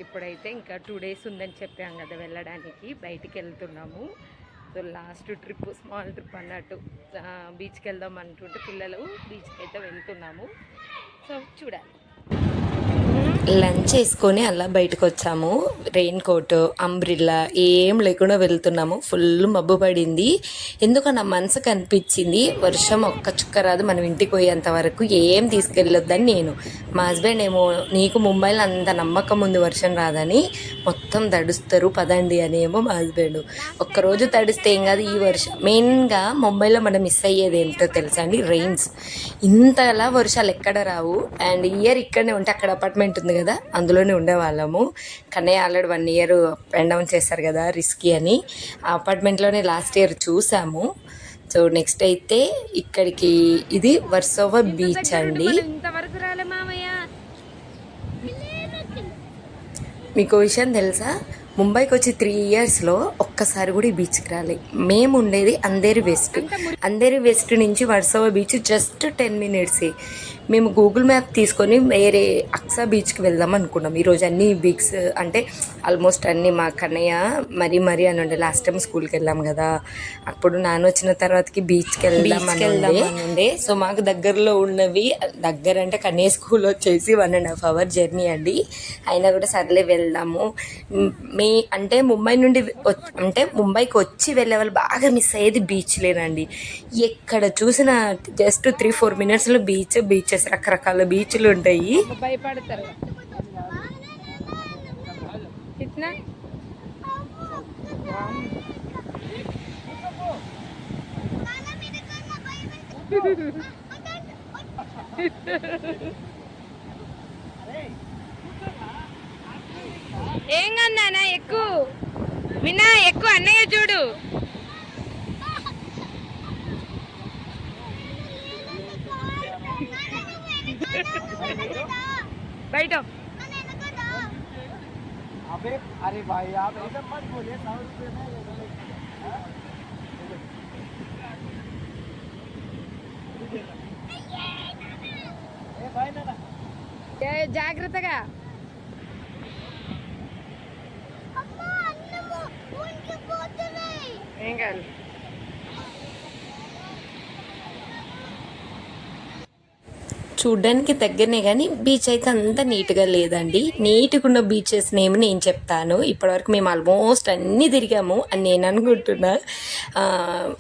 ఇప్పుడైతే ఇంకా 2 డేస్ ఉందని చెప్పాం కదా వెళ్ళడానికి, బయటికి వెళ్తున్నాము. So last trip, small trip అన్నట్టు, బీచ్కి వెళ్దాం అనుకుంటే పిల్లలు బీచ్కి అయితే వెళ్తున్నాము. సో చూడాలి. లంచ్ చేసుకొని అలా బయటకు వచ్చాము. రెయిన్ కోట్, అంబ్రిల్లా ఏం లేకుండా వెళ్తున్నాము. ఫుల్ మబ్బు పడింది. ఎందుకో నా మనసుకు అనిపించింది వర్షం ఒక్క చుక్క రాదు మనం ఇంటికి పోయేంత వరకు ఏం తీసుకెళ్ళొద్దని. నేను మా హస్బెండ్ ఏమో నీకు ముంబైలో అంత నమ్మకం ఉంది వర్షం రాదని, మొత్తం తడుస్తారు పదండి అని ఏమో మా హస్బెండ్. ఒక్కరోజు తడిస్తే ఏం కాదు, ఈ వర్షం మెయిన్గా ముంబైలో మనం మిస్ అయ్యేది ఏంటో తెలుసా అండి, రెయిన్స్. ఇంతలా వర్షాలు ఎక్కడ రావు. అండ్ ఇయర్ ఇక్కడనే ఉంటే, అక్కడ అపార్ట్మెంట్ ఉంది కదా అందులోనే ఉండేవాళ్ళము. Kannayya already 1 year pend down చేస్తారు కదా రిస్కీ అని, ఆ అపార్ట్మెంట్లోనే లాస్ట్ ఇయర్ చూసాము. సో నెక్స్ట్ అయితే ఇక్కడికి, ఇది వర్సోవా బీచ్ అండి. మీకు విషయం తెలుసా, ముంబైకి వచ్చి 3 ఇయర్స్లో ఒక్కసారి కూడా ఈ బీచ్కి రాలే. మేము ఉండేది అంధేరి వెస్ట్. అంధేరి వెస్ట్ నుంచి వర్సోవా బీచ్ జస్ట్ 10 మినిట్సే. మేము గూగుల్ మ్యాప్ తీసుకొని వేరే అక్సా బీచ్కి వెళ్దాం అనుకున్నాం. ఈరోజు అన్ని బీచ్ అంటే ఆల్మోస్ట్ అన్ని మా కన్నయ్య మరీ అని ఉండే. లాస్ట్ టైం స్కూల్కి వెళ్ళాం కదా, అప్పుడు నాన్న వచ్చిన తర్వాతకి బీచ్కి వెళ్దాం ఉండే. సో మాకు దగ్గరలో ఉన్నవి, దగ్గర అంటే కన్నయ్య స్కూల్ వచ్చేసి 1.5 hour జర్నీ అండి. అయినా కూడా సర్లే వెళ్దాము. అంటే ముంబై నుండి అంటే ముంబైకి వచ్చి వెళ్ళే వాళ్ళు బాగా మిస్ అయ్యేది బీచ్లేనండి. ఎక్కడ చూసినా జస్ట్ 3-4 మినిట్స్లో బీచెస్, రకరకాల బీచ్లు ఉంటాయి. భయపడతారు. ఏం కన్నా ఎక్కువ విన్నా, ఎక్కువ అన్నయ్య చూడు. బయట अरे भाई आप ऐसा मत बोलिए, 100 रुपये में జాగ్రత్తగా. ఏం కాదు. చూడ్డానికి దగ్గరనే కానీ బీచ్ అయితే అంత నీట్గా లేదండి. నీట్గా ఉన్న బీచెస్ నేమ్ నేను చెప్తాను. ఇప్పటివరకు మేము ఆల్మోస్ట్ అన్నీ తిరిగాము అని నేను అనుకుంటున్నా.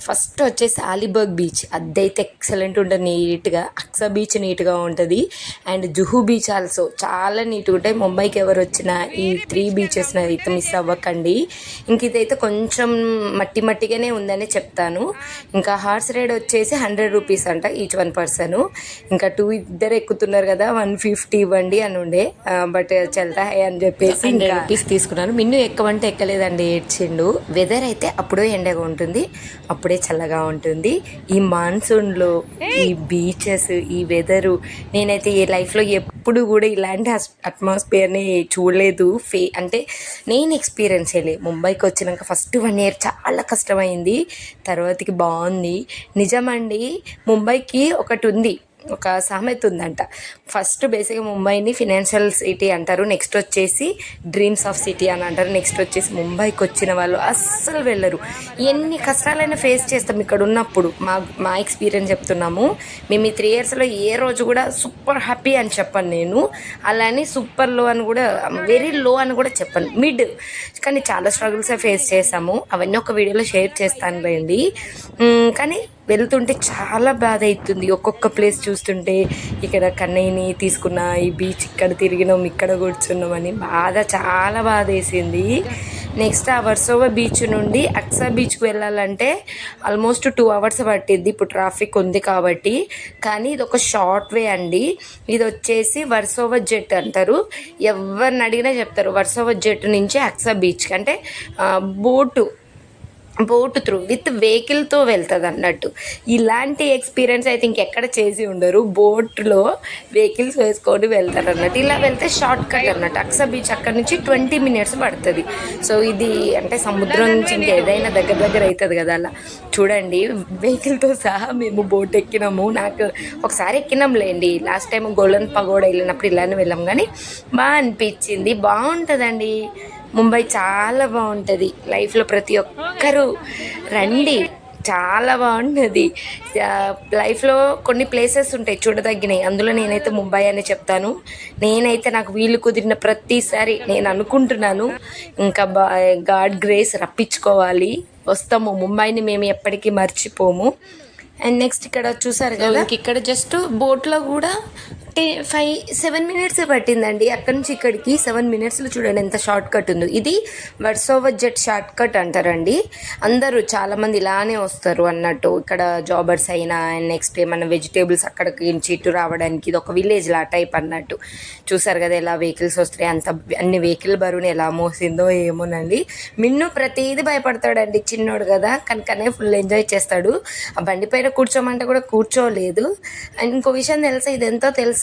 ఫస్ట్ వచ్చేసి అలీబాగ్ బీచ్, అదైతే ఎక్సలెంట్ ఉంటుంది నీట్గా. అక్సా బీచ్ నీట్గా ఉంటుంది. అండ్ జుహూ బీచ్ ఆల్సో చాలా నీట్గా ఉంటాయి. ముంబైకి ఎవరు వచ్చినా ఈ 3 బీచెస్ అయితే మిస్ అవ్వకండి. ఇంక ఇదైతే కొంచెం మట్టిగానే ఉందని చెప్తాను. ఇంకా హార్స్ రైడ్ వచ్చేసి 100 రూపీస్ అంట ఈచ్ 1 పర్సన్. ఇంకా 2 ఇద్దరు ఎక్కుతున్నారు కదా 150 ఇవ్వండి అని ఉండే, బట్ చల్తా హై అని చెప్పేసి 100 రూపీస్ తీసుకున్నాను. మిన్ను ఎక్కవంటే ఎక్కలేదండి, ఏడ్చిండు. వెదర్ అయితే అప్పుడే ఎండగా ఉంటుంది, అప్పుడే చల్లగా ఉంటుంది. ఈ మాన్సూన్లో ఈ బీచెస్, ఈ వెదరు, నేనైతే ఈ లైఫ్లో ఎప్పుడు కూడా ఇలాంటి అట్మాస్ఫియర్ని చూడలేదు. అంటే నేను ఎక్స్పీరియన్స్ చేయలేదు. ముంబైకి వచ్చినాక ఫస్ట్ 1 ఇయర్ చాలా కష్టమైంది, తర్వాతకి బాగుంది. నిజమండి, ముంబైకి ఒకటి ఉంది, ఒక సామెత ఉందంట. ఫస్ట్ బేసిక్గా ముంబైని ఫినాన్షియల్ సిటీ అంటారు, నెక్స్ట్ వచ్చేసి డ్రీమ్స్ ఆఫ్ సిటీ అని అంటారు, నెక్స్ట్ వచ్చేసి ముంబైకి వచ్చిన వాళ్ళు అస్సలు వెళ్ళరు. ఎన్ని కష్టాలైనా ఫేస్ చేస్తాం ఇక్కడ ఉన్నప్పుడు. మా ఎక్స్పీరియన్స్ చెప్తున్నాము. మేము ఈ 3 ఇయర్స్లో ఏ రోజు కూడా సూపర్ హ్యాపీ అని చెప్పను నేను, అలానే సూపర్ లో అని కూడా, వెరీ లో అని కూడా చెప్పను, మిడ్. కానీ చాలా స్ట్రగుల్స్ ఫేస్ చేసాము, అవన్నీ ఒక వీడియోలో షేర్ చేస్తాను రండి. కానీ వెళ్తుంటే చాలా బాధ అవుతుంది. ఒక్కొక్క ప్లేస్ చూస్తుంటే, ఇక్కడ కన్నయ్యని తీసుకున్న, ఈ బీచ్ ఇక్కడ తిరిగినాం, ఇక్కడ కూర్చున్నాం అని చాలా బాధ వేసింది. నెక్స్ట్ ఆ వర్సోవా బీచ్ నుండి అక్సా బీచ్కి వెళ్ళాలంటే ఆల్మోస్ట్ 2 hours పట్టిద్ది, ఇప్పుడు ట్రాఫిక్ ఉంది కాబట్టి. కానీ ఇది ఒక షార్ట్ వే అండి. ఇది వచ్చేసి వర్సోవా జెట్ అంటారు. ఎవరిని అడిగినా చెప్తారు వర్సోవా జెట్ నుంచి అక్సా బీచ్కి. అంటే బోటు బోట్ త్రూ విత్ వెహికల్తో వెళ్తుంది అన్నట్టు. ఇలాంటి ఎక్స్పీరియన్స్ అయితే ఇంకెక్కడ చేసి ఉండరు. బోట్లో వెహికల్స్ వేసుకొని వెళ్తారు అన్నట్టు. ఇలా వెళ్తే షార్ట్ కట్ అన్నట్టు. అక్సా బీచ్ అక్కడ నుంచి 20 minutes పడుతుంది. సో ఇది అంటే సముద్రం నుంచి ఇంకేదైనా దగ్గర దగ్గర అవుతుంది కదా. అలా చూడండి, వెహికల్తో సహా మేము బోట్ ఎక్కినాము. నాకు ఒకసారి ఎక్కినాంలేండి, లాస్ట్ టైం గోల్డెన్ పగోడా వెళ్ళినప్పుడు ఇలానే వెళ్ళాం. కానీ బాగా అనిపించింది, బాగుంటుందండి. ముంబై చాలా బాగుంటుంది. లైఫ్లో ప్రతి ఒక్కరూ రండి, చాలా బాగుంటుంది. లైఫ్లో కొన్ని ప్లేసెస్ ఉంటాయి చూడదగినవి, అందులో నేనైతే ముంబై అని చెప్తాను. నేనైతే నాకు వీలు కుదిరిన ప్రతిసారి నేను అనుకుంటున్నాను ఇంకా గాడ్ గ్రేస్ రప్పించుకోవాలి, వస్తాము. ముంబైని మేము ఎప్పటికీ మర్చిపోము. అండ్ నెక్స్ట్ ఇక్కడ చూసారు కదా, ఇక్కడ జస్ట్ బోట్లో కూడా 7 minutes పట్టిందండి. అక్కడి నుంచి ఇక్కడికి 7 minutesలో చూడండి ఎంత షార్ట్ కట్ ఉందో. ఇది వర్సోవా జెట్ షార్ట్ కట్ అంటారండి. అందరూ చాలామంది ఇలానే వస్తారు అన్నట్టు. ఇక్కడ జాబర్స్ అయినా అండ్ నెక్స్ట్ ఏమన్నా వెజిటేబుల్స్ అక్కడికి ఇటు రావడానికి ఇది ఒక విలేజ్ లా టైప్ అన్నట్టు. చూసారు కదా ఎలా వెహికల్స్ వస్తాయి, అన్ని వెహికల్ బరువుని ఎలా మోసిందో ఏమోనండి. మిన్ను ప్రతిదీ భయపడతాడండి, చిన్నోడు కదా, కనుకనే ఫుల్ ఎంజాయ్ చేస్తాడు. ఆ బండి పైన కూర్చోమంటే కూడా కూర్చోలేదు. అండ్ ఇంకో విషయం తెలుసా, ఇది ఎంతో తెలుసా,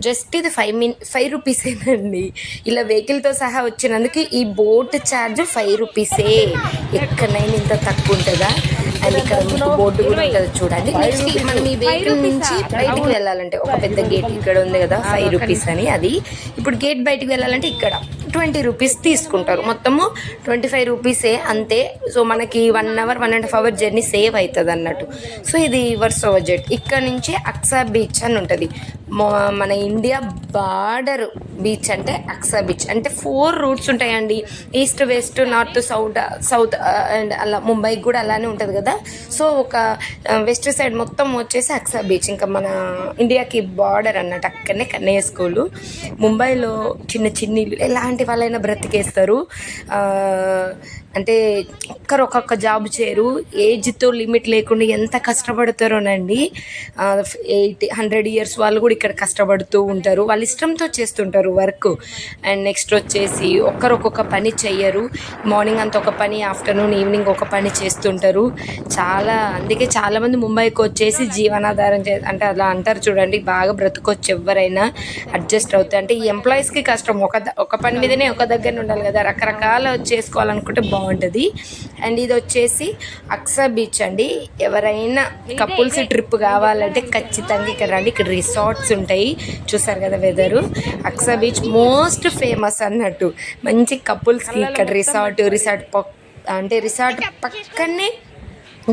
జస్ట్ ఇది 5 రూపీసేనండి. ఇలా వెహికల్తో సహా వచ్చినందుకు ఈ బోట్ ఛార్జ్ 5 రూపీసే. ఎక్కడైనా ఇంత తక్కువ ఉంటుందా? అండ్ ఇక్కడ మీకు బోర్డు కూడా ఉంటుంది చూడండి. నెక్స్ట్ మనం ఈ వెహికల్ నుంచి బయటికి వెళ్ళాలంటే ఒక పెద్ద గేట్ ఇక్కడ ఉంది కదా 5 రూపీస్ అని, అది ఇప్పుడు గేట్ బయటికి వెళ్ళాలంటే ఇక్కడ 20 రూపీస్ తీసుకుంటారు. మొత్తము 25 రూపీసే అంతే. సో మనకి 1 hour 1.5 hour జర్నీ సేవ్ అవుతుంది అన్నట్టు. సో ఇది వర్సోవా జెట్. ఇక్కడ నుంచి అక్సా బీచ్ అని ఉంటుంది. మన ఇండియా బార్డర్ బీచ్ అంటే అక్సా బీచ్. అంటే 4 routes ఉంటాయండి, east west north south and అలా. ముంబైకి కూడా అలానే ఉంటుంది కదా. సో ఒక వెస్ట్ సైడ్ మొత్తం వచ్చేసి అక్సా బీచ్, ఇంకా మన ఇండియాకి బార్డర్ అన్నట్టు. అక్కడనే కన్నయ్య స్కూలు. ముంబైలో చిన్న ఇల్లు ఎలాంటి వాళ్ళైనా బ్రతికేస్తారు. అంటే ఒక్కొక్క జాబ్ చేయరు, ఏజ్తో లిమిట్ లేకుండా ఎంత కష్టపడతారోనండి. 100 years వాళ్ళు కూడా ఇక్కడ కష్టపడుతూ ఉంటారు, వాళ్ళ ఇష్టంతో చేస్తుంటారు వర్క్. అండ్ నెక్స్ట్ వచ్చేసి ఒక్కొక్క పని చెయ్యరు. మార్నింగ్ అంతా ఒక పని, ఆఫ్టర్నూన్ ఈవినింగ్ ఒక పని చేస్తుంటారు. అందుకే చాలామంది ముంబైకి వచ్చేసి జీవనాధారం అంటే అలా అంటారు చూడండి, బాగా బ్రతుకొచ్చు ఎవరైనా, అడ్జస్ట్ అవుతాయి. అంటే ఈ ఎంప్లాయీస్కి కష్టం, ఒక పని మీదనే ఒక దగ్గర ఉండాలి కదా, రకరకాల చేసుకోవాలనుకుంటే బాగుంటుంది. అండ్ ఇది వచ్చేసి అక్సా బీచ్ అండి. ఎవరైనా కపుల్స్ ట్రిప్ కావాలంటే ఖచ్చితంగా ఇక్కడ రండి. ఇక్కడ రిసార్ట్స్ ఉంటాయి, చూసారు కదా weather. Aksa beach most famous అన్నట్టు. మంచి కపుల్స్కి ఇక్కడ రిసార్ట్ అంటే రిసార్ట్ పక్కనే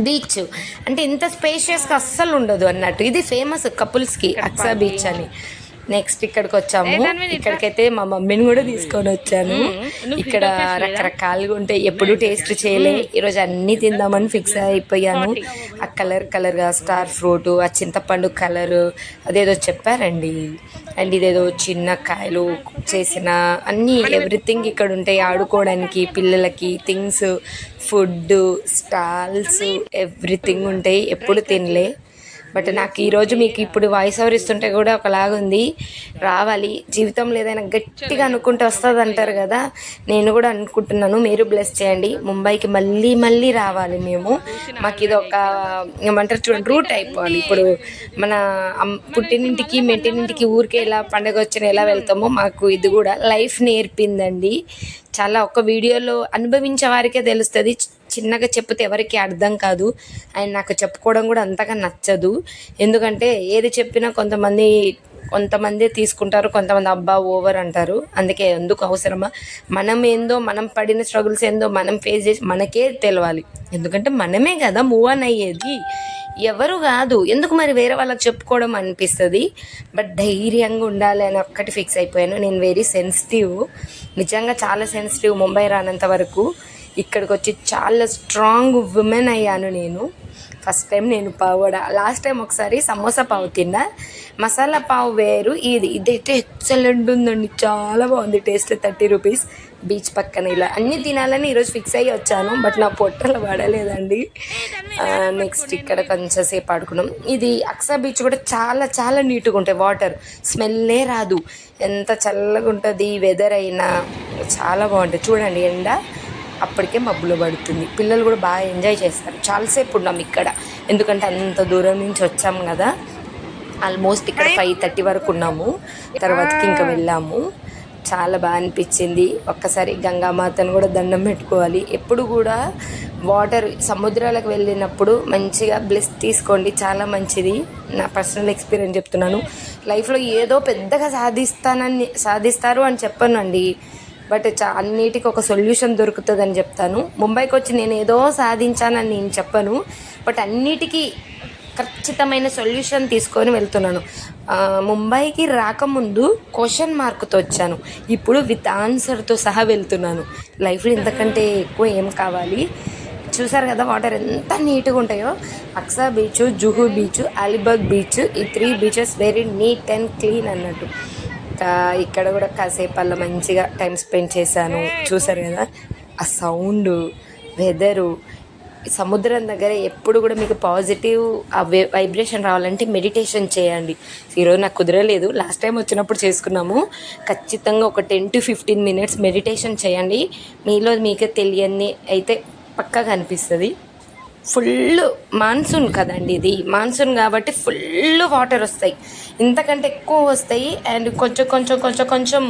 బీచ్. అంటే ఇంత స్పేషియస్గా అస్సలు ఉండదు అన్నట్టు. ఇది ఫేమస్ కపుల్స్కి అక్సా బీచ్ అని. నెక్స్ట్ ఇక్కడికి వచ్చాము. ఇక్కడికైతే మా మమ్మీని కూడా తీసుకొని వచ్చాను. ఇక్కడ రకరకాలుగా ఉంటాయి, ఎప్పుడు టేస్ట్ చేయలే. ఈరోజు అన్నీ తిందామని ఫిక్స్ అయిపోయాను. ఆ కలర్గా స్టార్ ఫ్రూట్, ఆ చింతపండు కలరు అదేదో చెప్పారండి. అండ్ ఇదేదో చిన్న కాయలు చేసిన అన్నీ ఎవ్రీథింగ్ ఇక్కడ ఉంటాయి ఆడుకోవడానికి, పిల్లలకి థింగ్స్, ఫుడ్ స్టాల్స్ ఎవ్రీథింగ్ ఉంటాయి. ఎప్పుడు తినలే, బట్ నాకు ఈరోజు మీకు ఇప్పుడు వాయిస్ ఓవర్ ఇస్తుంటే కూడా ఒకలాగా ఉంది. రావాలి, జీవితంలో ఏదైనా గట్టిగా అనుకుంటే వస్తుంది అంటారు కదా, నేను కూడా అనుకుంటున్నాను. మీరు బ్లెస్ చేయండి. ముంబైకి మళ్ళీ రావాలి మేము. మాకు ఇది ఒక ఏమంటారు చూడండి, రూట్ అయిపోవాలి. ఇప్పుడు మన పుట్టినింటికి మెట్టినింటికి ఊరికే ఎలా పండగ వచ్చిన ఎలా వెళ్తామో, మాకు ఇది కూడా లైఫ్ నేర్పిందండి. చాలా ఒక్క వీడియోలో అనుభవించే వారికే తెలుస్తుంది, చిన్నగా చెప్తే ఎవరికి అర్థం కాదు. అండ్ నాకు చెప్పుకోవడం కూడా అంతగా నచ్చదు, ఎందుకంటే ఏది చెప్పినా కొంతమంది తీసుకుంటారు, కొంతమంది అబ్బా ఓవర్ అంటారు. అందుకే ఎందుకు అవసరమా, మనం ఏందో, మనం పడిన స్ట్రగుల్స్ ఏందో మనం ఫేస్ చేసి మనకే తెలవాలి. ఎందుకంటే మనమే కదా మూవ్ ఆన్ అయ్యేది, ఎవరు కాదు. ఎందుకు మరి వేరే వాళ్ళకి చెప్పుకోవడం అనిపిస్తుంది. బట్ ధైర్యంగా ఉండాలి అని ఒక్కటి ఫిక్స్ అయిపోయాను. నేను వెరీ సెన్సిటివ్, నిజంగా చాలా సెన్సిటివ్. ముంబై రానంత వరకు ఇక్కడికి వచ్చి చాలా స్ట్రాంగ్ ఉమెన్ అయ్యాను నేను. ఫస్ట్ టైం నేను పావడా, లాస్ట్ టైం ఒకసారి సమోసా పావు తిన్నా. మసాలా పావు వేరు, ఇదైతే ఎక్సలెంట్ ఉందండి, చాలా బాగుంది టేస్ట్. 30 రూపీస్. బీచ్ పక్కన ఇలా అన్నీ తినాలని ఈరోజు ఫిక్స్ అయ్యి వచ్చాను, బట్ నా పొట్టలు పడలేదండి. నెక్స్ట్ ఇక్కడ కొంచెం సేపు ఆడుకున్నాం. ఇది అక్సా బీచ్ కూడా చాలా నీట్గా ఉంటాయి, వాటర్ స్మెల్లే రాదు, ఎంత చల్లగా ఉంటుంది. వెదర్ అయినా చాలా బాగుంటుంది. చూడండి ఎండ అప్పటికే మబ్బులో పడుతుంది. పిల్లలు కూడా బాగా ఎంజాయ్ చేస్తారు. చాలాసేపు ఉన్నాం ఇక్కడ, ఎందుకంటే అంత దూరం నుంచి వచ్చాము కదా. ఆల్మోస్ట్ ఇక్కడ 5:30 వరకు ఉన్నాము, తర్వాతకి ఇంకా వెళ్ళాము. చాలా బాగా అనిపించింది. ఒక్కసారి గంగామాతను కూడా దండం పెట్టుకోవాలి. ఎప్పుడు కూడా వాటర్ సముద్రాలకు వెళ్ళినప్పుడు మంచిగా బ్లెస్ తీసుకోండి, చాలా మంచిది. నా పర్సనల్ ఎక్స్పీరియన్స్ చెప్తున్నాను. లైఫ్లో ఏదో పెద్దగా సాధిస్తారు అని చెప్పానండి, బట్ అన్నిటికీ ఒక సొల్యూషన్ దొరుకుతుందని చెప్తాను. ముంబైకి వచ్చి నేను ఏదో సాధించానని నేను చెప్పను, బట్ అన్నిటికీ ఖచ్చితమైన సొల్యూషన్ తీసుకొని వెళ్తున్నాను. ముంబైకి రాకముందు క్వశ్చన్ మార్క్తో వచ్చాను, ఇప్పుడు విత్ ఆన్సర్తో సహా వెళ్తున్నాను. లైఫ్లో ఇంతకంటే ఎక్కువ ఏం కావాలి? చూసారు కదా వాటర్ ఎంత నీట్గా ఉంటాయో. Aksa beach, Juhu beach, Alibag beach, ఈ 3 beaches very neat and clean అన్నట్టు. ఇక్కడ కూడా కాసేపు అలా మంచిగా టైం స్పెండ్ చేశాను. చూసారు కదా ఆ సౌండ్, వెదరు. సముద్రం దగ్గర ఎప్పుడు కూడా మీకు పాజిటివ్ ఆ వైబ్రేషన్ రావాలంటే మెడిటేషన్ చేయండి. ఈరోజు నాకు కుదరలేదు, లాస్ట్ టైం వచ్చినప్పుడు చేసుకున్నాము. ఖచ్చితంగా ఒక 10 to 15 minutes మెడిటేషన్ చేయండి. మీలో మీకే తెలియని అయితే పక్కాగా అనిపిస్తుంది. ఫుల్ మాన్సూన్ కదండి, ఇది మాన్సూన్ కాబట్టి ఫుల్ వాటర్ వస్తాయి, ఇంతకంటే ఎక్కువ వస్తాయి. అండ్ కొంచెం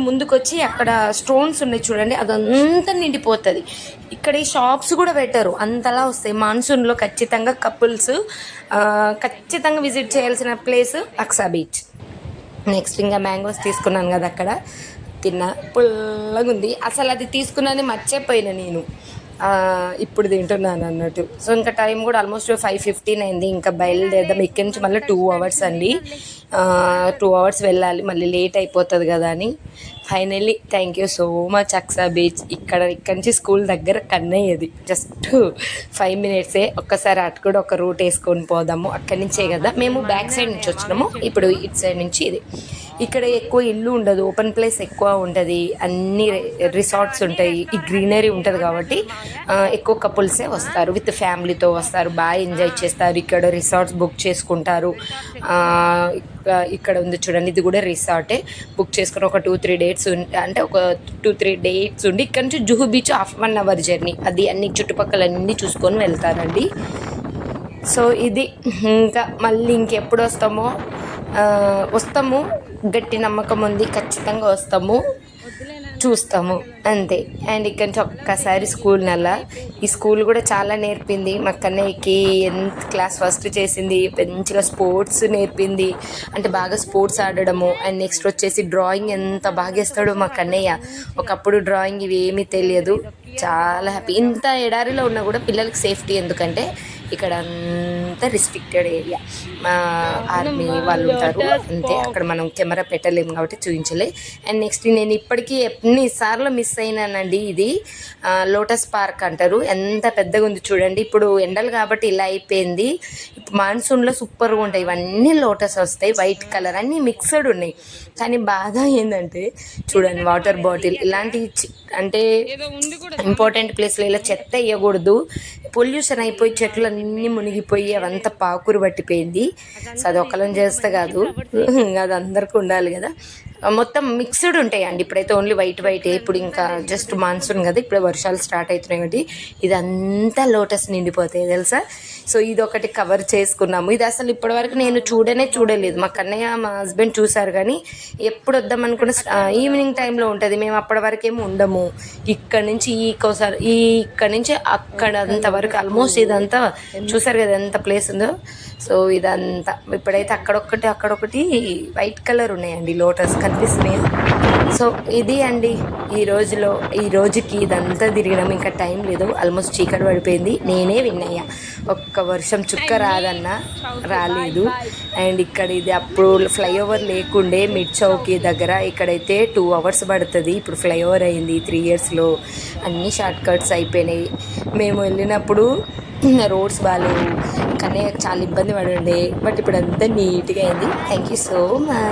ముందుకు వచ్చి అక్కడ స్టోన్స్ ఉన్నాయి చూడండి, అదంతా నిండిపోతుంది. ఇక్కడ ఈ షాప్స్ కూడా పెట్టరు, అంతలా వస్తాయి. మాన్సూన్లో ఖచ్చితంగా కపుల్స్ ఖచ్చితంగా విజిట్ చేయాల్సిన ప్లేస్ అక్సా బీచ్. నెక్స్ట్ ఇంకా మ్యాంగోస్ తీసుకున్నాను కదా, అక్కడ తిన్నా, పుల్లగా ఉంది. అసలు అది తీసుకున్నది మర్చిపోయినా నేను, ఇప్పుడు తింటున్నాను అన్నట్టు. సో ఇంకా టైం కూడా ఆల్మోస్ట్ 5:15 అయింది. ఇంకా బయలుదేరదాం. ఇక్కడి నుంచి మళ్ళీ 2 hours అండి, 2 hours వెళ్ళాలి, మళ్ళీ లేట్ అయిపోతుంది కదా అని. Finally thank you so much Aksa beach. ఇక్కడి నుంచి స్కూల్ దగ్గర కన్నయ్యది, జస్ట్ 5 minutes. ఒక్కసారి అటు కూడా ఒక రూట్ వేసుకొని పోదాము, అక్కడి నుంచే కదా. మేము బ్యాక్ సైడ్ నుంచి వచ్చినాము, ఇప్పుడు ఇటు సైడ్ నుంచి ఇది. ఇక్కడ ఎక్కువ ఇల్లు ఉండదు, ఓపెన్ ప్లేస్ ఎక్కువ ఉంటుంది, అన్ని రిసార్ట్స్ ఉంటాయి, ఈ గ్రీనరీ ఉంటుంది కాబట్టి ఎక్కువ కపుల్సే వస్తారు, విత్ ఫ్యామిలీతో వస్తారు, బాగా ఎంజాయ్ చేస్తారు. ఇక్కడ రిసార్ట్స్ బుక్ చేసుకుంటారు. ఇక్కడ ఉంది చూడండి, ఇది కూడా రిసార్టే. బుక్ చేసుకుని ఒక 2-3 days అంటే ఒక 2-3 days ఉండి ఇక్కడ నుంచి జుహూ బీచ్ 1 hour జర్నీ, అది అన్ని చుట్టుపక్కల అన్నీ చూసుకొని వెళ్తారండి. సో ఇది ఇంకా మళ్ళీ ఇంకెప్పుడు వస్తాము, గట్టి నమ్మకం ఉంది, ఖచ్చితంగా వస్తాము, చూస్తాము అంతే. అండ్ ఇక్కడ నుంచి ఒక్కసారి స్కూల్ ఈ స్కూల్ కూడా చాలా నేర్పింది. మా కన్నయ్యకి క్లాస్ ఫస్ట్ చేసింది, మంచిగా స్పోర్ట్స్ నేర్పింది, అంటే బాగా స్పోర్ట్స్ ఆడడము. అండ్ నెక్స్ట్ వచ్చేసి డ్రాయింగ్ ఎంత బాగా వేస్తాడో మా కన్నయ్య. ఒకప్పుడు డ్రాయింగ్ ఇవి ఏమీ తెలియదు, చాలా హ్యాపీ. ఇంత ఎడారిలో ఉన్నా కూడా పిల్లలకి సేఫ్టీ, ఎందుకంటే ఇక్కడ అంతా రిస్ట్రిక్టెడ్ ఏరియా, మా ఆర్మీ వాళ్ళు ఉంటారు అంతే. అక్కడ మనం కెమెరా పెట్టలేము కాబట్టి చూపించలే. అండ్ నెక్స్ట్ నేను ఇప్పటికీ ఎన్నిసార్లు మిస్ అయినానండి, ఇది లోటస్ పార్క్ అంటారు, ఎంత పెద్దగా ఉంది చూడండి. ఇప్పుడు ఎండలు కాబట్టి ఇలా అయిపోయింది, ఇప్పుడు మాన్సూన్లో సూపర్గా ఉంటాయి. ఇవన్నీ లోటస్ వస్తాయి, వైట్ కలర్ అన్నీ మిక్స్డ్ ఉన్నాయి. కానీ బాధ ఏంటంటే చూడండి, వాటర్ బాటిల్ ఇలాంటివి అంటే ఇంపార్టెంట్ ప్లేస్లో ఇలా చెత్త వేయకూడదు. పొల్యూషన్ అయిపోయి చెట్లు అన్నీ మునిగిపోయి అవంతా పాకురు పట్టిపోయింది. సో అది ఒకళ్ళని చేస్తే కాదు, అది అందరికీ ఉండాలి కదా. మొత్తం మిక్స్డ్ ఉంటాయండి. ఇప్పుడైతే ఓన్లీ వైట్. ఇప్పుడు ఇంకా జస్ట్ మాన్సూన్ కదా, ఇప్పుడు వర్షాలు స్టార్ట్ అవుతున్నాయి కాబట్టి ఇదంతా లోటస్ నిండిపోతాయి తెలుసా. సో ఇది ఒకటి కవర్ చేసుకున్నాము. ఇది అసలు ఇప్పటివరకు నేను చూడలేదు. మా కన్నయ్య మా హస్బెండ్ చూసారు, కానీ ఎప్పుడు వద్దాం అనుకున్న ఈవినింగ్ టైంలో ఉంటుంది. మేము అప్పటి వరకు ఏమి ఉండము. ఇక్కడ నుంచి ఇక్కడ నుంచి అక్కడ అంతవరకు ఆల్మోస్ట్ ఇదంతా చూసారు కదా ఎంత ప్లేస్ ఉందో. సో ఇదంతా ఇప్పుడైతే అక్కడొకటి వైట్ కలర్ ఉన్నాయండి, లోటస్ కనిపిస్తున్నాయి. సో ఇది అండి ఈ రోజుకి ఇదంతా తిరిగినాం. ఇంకా టైం లేదు, ఆల్మోస్ట్ చీకటి పడిపోయింది. నేనే విన్నయ్యా, ఒక్క వర్షం చుక్క రాలేదు. అండ్ ఇక్కడ ఇది అప్పుడు ఫ్లైఓవర్ లేకుండే మిడ్ చౌకీ దగ్గర, ఇక్కడైతే 2 hours పడుతుంది. ఇప్పుడు ఫ్లైఓవర్ అయింది 3 yearsలో, అన్ని షార్ట్ కట్స్ అయిపోయినాయి. మేము వెళ్ళినప్పుడు రోడ్స్ బాగాలేవు, కానీ చాలా ఇబ్బంది పడి ఉండే, బట్ ఇప్పుడు అంతా నీట్గా అయింది. Thank you so much.